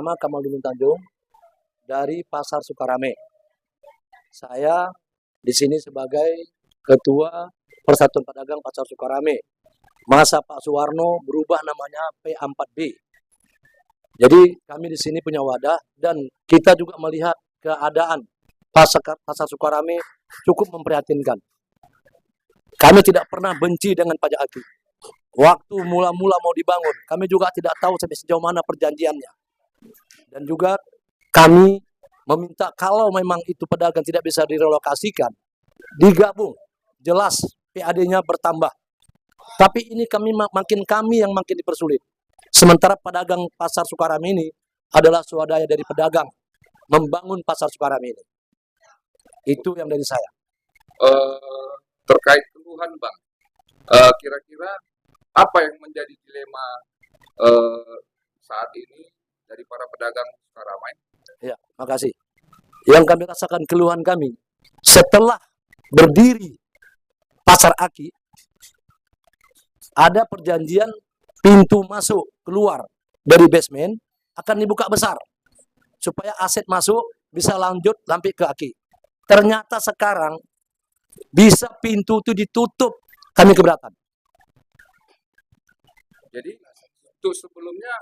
nama Kamaludin Tanjung dari Pasar Sukarame. Saya di sini sebagai Ketua Persatuan Pedagang Pasar Sukarame. Masa Pak Suwarno berubah namanya P4B. Jadi kami di sini punya wadah dan kita juga melihat keadaan Pasar Sukarame cukup memprihatinkan. Kami tidak pernah benci dengan pajak aki. Waktu mula-mula mau dibangun, kami juga tidak tahu sampai sejauh mana perjanjiannya. Dan juga kami meminta kalau memang itu pedagang tidak bisa direlokasikan, digabung, jelas PAD-nya bertambah. Tapi ini kami yang makin dipersulit. Sementara pedagang Pasar Sukarame ini adalah swadaya dari pedagang membangun Pasar Sukarame ini. Itu yang dari saya. Terkait keluhan Bang, kira-kira apa yang menjadi dilema saat ini dari para pedagang Sukarame? Ya, makasih. Yang kami rasakan keluhan kami, setelah berdiri Pasar Aki, ada perjanjian pintu masuk keluar dari basement akan dibuka besar, supaya aset masuk bisa lanjut sampai ke Aki. Ternyata sekarang bisa pintu itu ditutup, kami keberatan. Jadi itu sebelumnya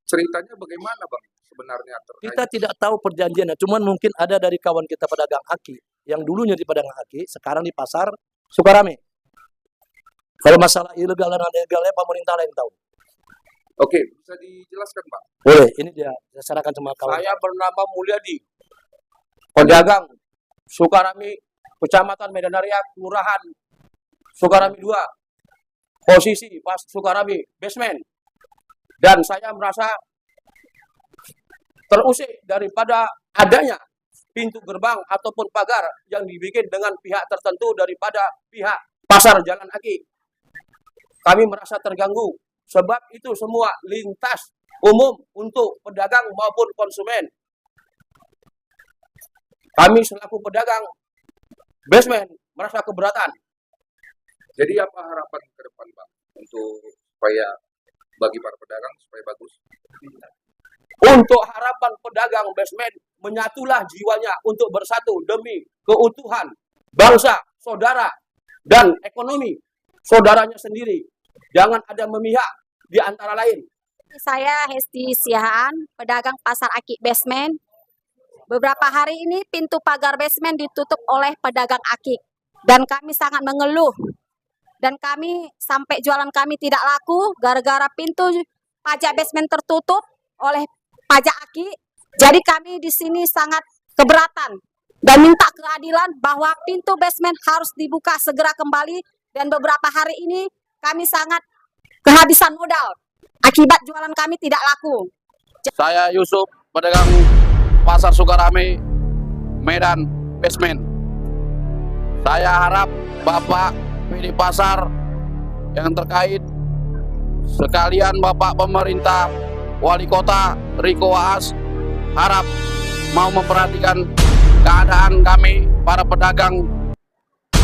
ceritanya bagaimana Bang sebenarnya terkait? Kita tidak tahu perjanjiannya, cuman mungkin ada dari kawan kita pedagang aki yang dulunya di pedagang aki, sekarang di Pasar Sukarame. Kalau masalah ilegal dan ilegalnya pemerintah lain tahu. Oke, bisa dijelaskan Pak? Boleh, ini dia saya serahkan sama kawan. Saya bernama Mulyadi, pedagang Sukarame, Kecamatan Medan Raya, Kelurahan Sukarame 2. Posisi pas Sukarame basement, dan saya merasa terusik daripada adanya pintu gerbang ataupun pagar yang dibikin dengan pihak tertentu daripada pihak Pasar Jalan Aki. Kami merasa terganggu sebab itu semua lintas umum untuk pedagang maupun konsumen. Kami selaku pedagang basement merasa keberatan. Jadi apa harapan ke depan Bang untuk supaya bagi para pedagang supaya bagus? Untuk harapan pedagang basement, menyatulah jiwanya untuk bersatu demi keutuhan bangsa, saudara, dan ekonomi saudaranya sendiri. Jangan ada memihak di antara lain. Saya Hesti Siahaan, pedagang Pasar Aki basement. Beberapa hari ini pintu pagar basement ditutup oleh pedagang Aki. Dan kami sangat mengeluh. Dan kami sampai jualan kami tidak laku gara-gara pintu pajak basement tertutup oleh pajak Aki. Jadi kami di sini sangat keberatan dan minta keadilan bahwa pintu basement harus dibuka segera kembali. Dan beberapa hari ini kami sangat kehabisan modal akibat jualan kami tidak laku. Saya Yusuf, pedagang Pasar Sukarame, Medan basement. Saya harap Bapak PD Pasar yang terkait, sekalian Bapak Pemerintah, Wali Kota Riko Waas, harap mau memperhatikan keadaan kami para pedagang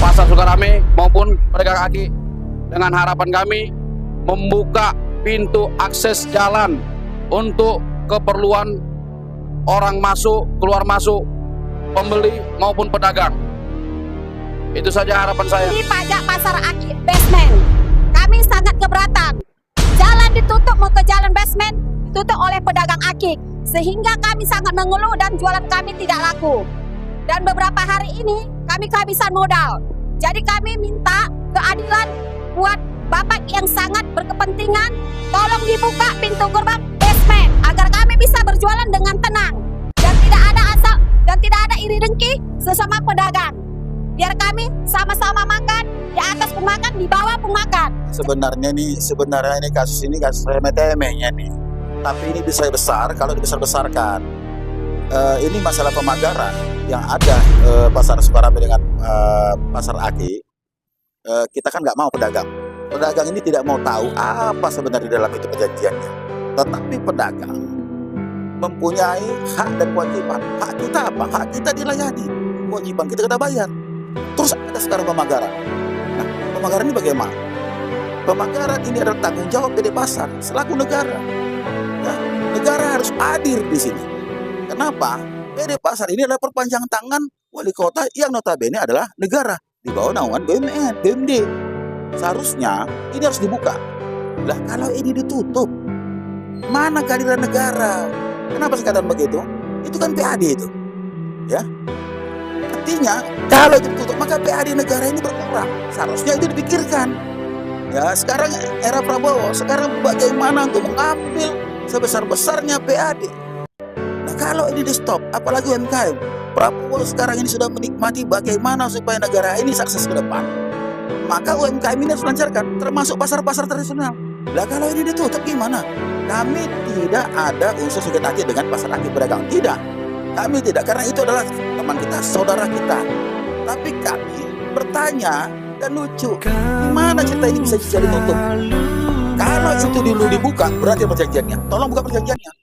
Pasar Sukarame maupun pedagang Aki, dengan harapan kami membuka pintu akses jalan untuk keperluan orang masuk, keluar masuk, pembeli maupun pedagang. Itu saja harapan saya. Di pajak Pasar Aki basement, kami sangat keberatan. Jalan ditutup mau ke jalan basement ditutup oleh pedagang Aki, sehingga kami sangat mengeluh dan jualan kami tidak laku. Dan beberapa hari ini kami kehabisan modal. Jadi kami minta keadilan buat Bapak yang sangat berkepentingan, tolong dibuka pintu gerbang basement agar kami bisa berjualan dengan tenang dan tidak ada asal dan tidak ada iri dengki sesama pedagang. Biar kami sama-sama makan, di atas pun makan, di bawah pun makan. Sebenarnya ini kasus remeh-temehnya nih. Tapi ini bisa besar kalau dibesar-besarkan. Ini masalah pemagaran yang ada Pasar Sukarame dengan Pasar Aki. Kita kan nggak mau pedagang. Pedagang ini tidak mau tahu apa sebenarnya di dalam itu perjanjiannya. Tetapi pedagang mempunyai hak dan kewajiban. Hak kita apa? Hak kita dilayani. Kewajiban kita bayar. Terus ada sekarang pemagaran. Nah, pemagaran ini bagaimana? Pemagaran ini adalah tanggung jawab PD Pasar selaku negara. Nah, Negara harus hadir di sini. Kenapa? PD Pasar ini adalah perpanjangan tangan wali kota yang notabene adalah negara di bawah naungan BUMN, BUMD. Seharusnya ini harus dibuka. Lah kalau ini ditutup, mana kehadiran negara? Kenapa saya katakan begitu? Itu kan PAD itu, ya. Artinya kalau itu ditutup maka PAD negara ini berkurang. Seharusnya itu dipikirkan. Ya sekarang era Prabowo, sekarang bagaimana untuk mengambil sebesar-besarnya PAD. Nah kalau ini di stop, apalagi UMKM, Prabowo sekarang ini sudah menikmati bagaimana supaya negara ini sukses ke depan. Maka UMKM ini harus lancarkan, termasuk pasar-pasar tradisional. Nah kalau ini ditutup gimana? Kami tidak ada unsur sakit hati dengan pasar akik pedagang. Tidak. Kami tidak, karena itu adalah teman kita, saudara kita. Tapi kami bertanya dan lucu, gimana cerita ini bisa jadi tutup? Kalau itu dulu dibuka, berarti perjanjiannya. Tolong buka perjanjiannya.